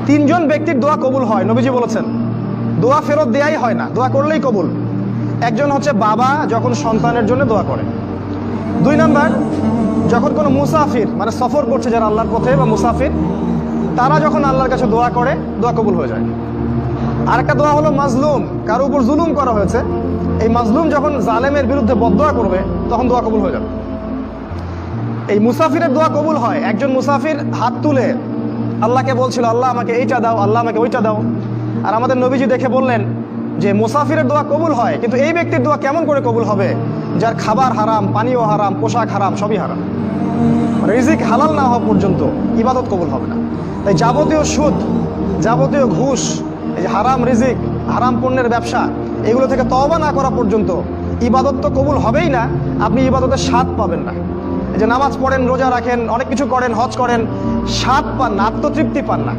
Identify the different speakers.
Speaker 1: তিনজন ব্যক্তির দোয়া কবুল হয়, নবীজি বলেছেন। দোয়া ফেরত দেয়াই হয় না, দোয়া করলেই কবুল। একজন হচ্ছে বাবা যখন সন্তানের জন্য দোয়া করে। 2 নাম্বার, যখন কোনো মুসাফির মানে সফর করছে যারা আল্লাহর পথে বা মুসাফির, তারা যখন আল্লাহর কাছে দোয়া করে, দোয়া কবুল হয়ে যায়। আরেকটা দোয়া হলো মাজলুম, কারো উপর জুলুম করা হয়েছে, এই মাজলুম যখন জালেমের বিরুদ্ধে বদদোয়া করবে তখন দোয়া কবুল হয়ে যাবে। এই মুসাফিরের দোয়া কবুল হয়। একজন মুসাফির হাত তুলে আল্লাহকে বলছিল, আল্লাহ আমাকে এইটা দাও, আল্লাহ আমাকে ওইটা দাও। আর আমাদের নবীজি দেখে বললেন যে মুসাফিরের দোয়া কবুল হয়, কিন্তু এই ব্যক্তির দোয়া কেমন করে কবুল হবে যার খাবার হারাম, পানীয় হারাম, পোশাক হারাম, সবই হারাম। মানে রিজিক হালাল না হওয়া পর্যন্ত ইবাদত কবুল হবে না। তাই যাবতীয় সুদ, যাবতীয় ঘুষ, এই যে হারাম রিজিক, হারাম পণ্যের ব্যবসা, এগুলো থেকে তওবা না করা পর্যন্ত ইবাদত তো কবুল হবেই না, আপনি ইবাদতের স্বাদ পাবেন না। এই যে নামাজ পড়েন, রোজা রাখেন, অনেক কিছু করেন, হজ করেন, স্বাদ পান না, আত্মতৃপ্তি পান না।